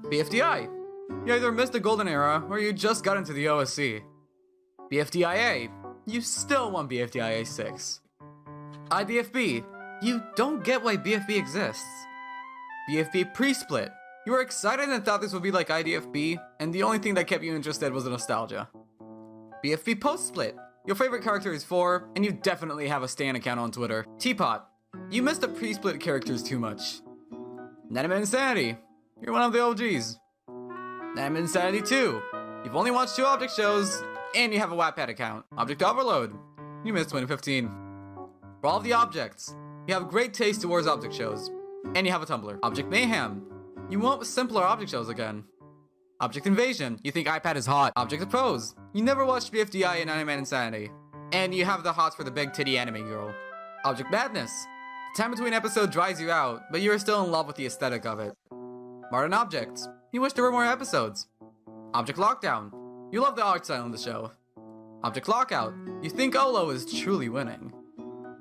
BFDI. You either missed the golden era, or you just got into the OSC. BFDIA. You still want BFDIA 6. IBFB. You don't get why BFB exists. BFB pre-split. You were excited and thought this would be like IDFB, and the only thing that kept you interested was the nostalgia. BFB post-split. Your favorite character is 4, and you definitely have a stan account on Twitter. Teapot. You missed the pre-split characters too much. Anime Insanity. You're one of the OGs. Anime Insanity 2. You've only watched 2 object shows, and you have a Wattpad account. Object Overload. You missed 2015. For all of the objects, you have great taste towards object shows, and you have a Tumblr. Object Mayhem. You want simpler object shows again. Object Invasion. You think iPad is hot. Object Pose. You never watched BFDI and Anime Insanity, and you have the hots for the big titty anime girl. Object Madness. The time between episodes dries you out, but you are still in love with the aesthetic of it. Modern Objects. You wish there were more episodes. Object Lockdown. You love the art style in the show. Object Lockout. You think Olo is truly winning.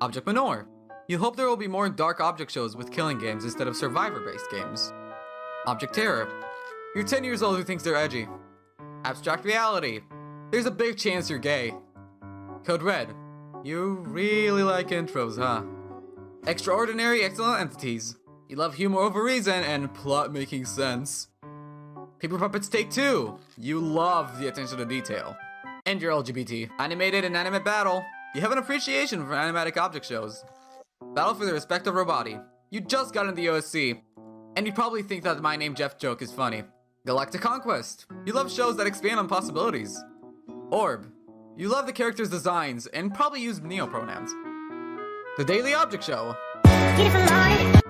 Object Manor. You hope there will be more dark object shows with killing games instead of survivor-based games. Object Terror. You're 10 years old who thinks they're edgy. Abstract Reality. There's a big chance you're gay. Code Red. You really like intros, huh? Extraordinary Excellent Entities. You love humor over reason and plot making sense. Paper Puppets Take 2. You love the attention to detail. And you're LGBT. Animated and Animate Battle. You have an appreciation for animatic object shows. Battle for the Respect of Roboti. You just got into the OSC, and you probably think that my name Jeff joke is funny. Galactic Conquest. You love shows that expand on possibilities. Orb. You love the characters' designs and probably use neo-pronouns. The Daily Object Show.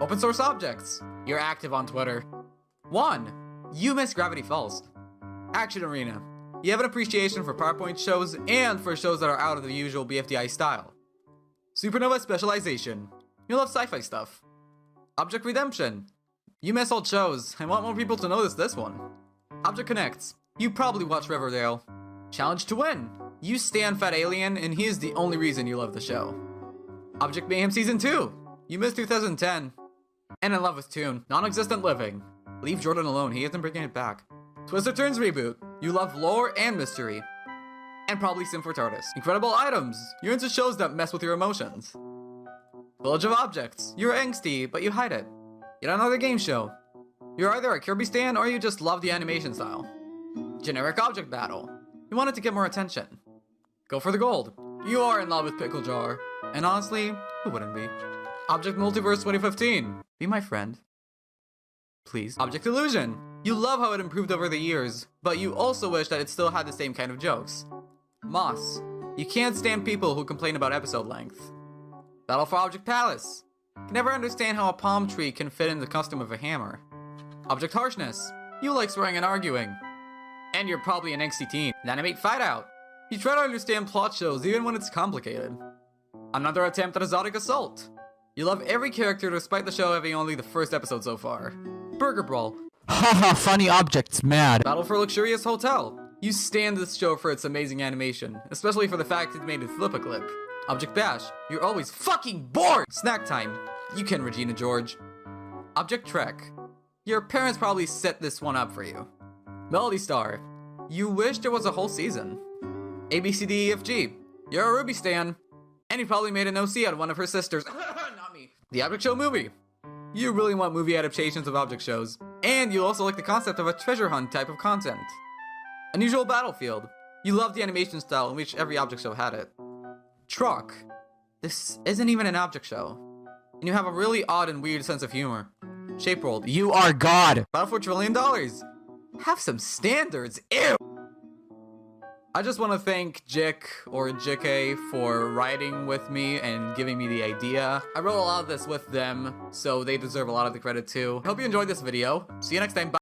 Open Source Objects. You're active on Twitter. 1. You miss Gravity Falls. Action Arena. You have an appreciation for PowerPoint shows and for shows that are out of the usual BFDI style. Supernova Specialization. You love sci-fi stuff. Object Redemption. You miss old shows and want more people to notice this one. Object Connects. You probably watch Riverdale. Challenge to Win. You stan Fat Alien and he is the only reason you love the show. Object Mayhem Season 2. You missed 2010. And In Love with Toon. Non-existent living. Leave Jordan alone, he isn't bringing it back. Twister Turns Reboot. You love lore and mystery. And probably Sim for TARDIS. Incredible Items. You're into shows that mess with your emotions. Village of Objects. You're angsty, but you hide it. Yet another game show. You're either a Kirby stan or you just love the animation style. Generic Object Battle. You wanted to get more attention. Go for the gold. You are in love with Pickle Jar. And honestly, who wouldn't be? Object Multiverse 2015. Be my friend. Please. Object Illusion. You love how it improved over the years, but you also wish that it still had the same kind of jokes. Moss. You can't stand people who complain about episode length. Battle for Object Palace. Can never understand how a palm tree can fit in the custom of a hammer. Object Harshness. You like swearing and arguing. And you're probably an angsty teen. Animate Fight Out. You try to understand plot shows even when it's complicated. Another attempt at Exotic Assault. You love every character despite the show having only the first episode so far. Burger Brawl. Haha, funny objects, mad. Battle for Luxurious Hotel. You stand this show for its amazing animation, especially for the fact it made it flip a clip. Object Bash. You're always fucking bored! Snack Time. You can, Regina George. Object Trek. Your parents probably set this one up for you. Melody Star. You wish there was a whole season. ABCDEFG. You're a Ruby stan. And you probably made an OC out of one of her sisters. Not me. The Object Show Movie. You really want movie adaptations of object shows. And you also like the concept of a treasure hunt type of content. Unusual Battlefield. You love the animation style in which every object show had it. Truck. This isn't even an object show. And you have a really odd and weird sense of humor. Shape World. You are God. Battle for $1 trillion. Have some standards. Ew. I just want to thank Jick or JK for writing with me and giving me the idea. I wrote a lot of this with them, so they deserve a lot of the credit too. I hope you enjoyed this video. See you next time. Bye.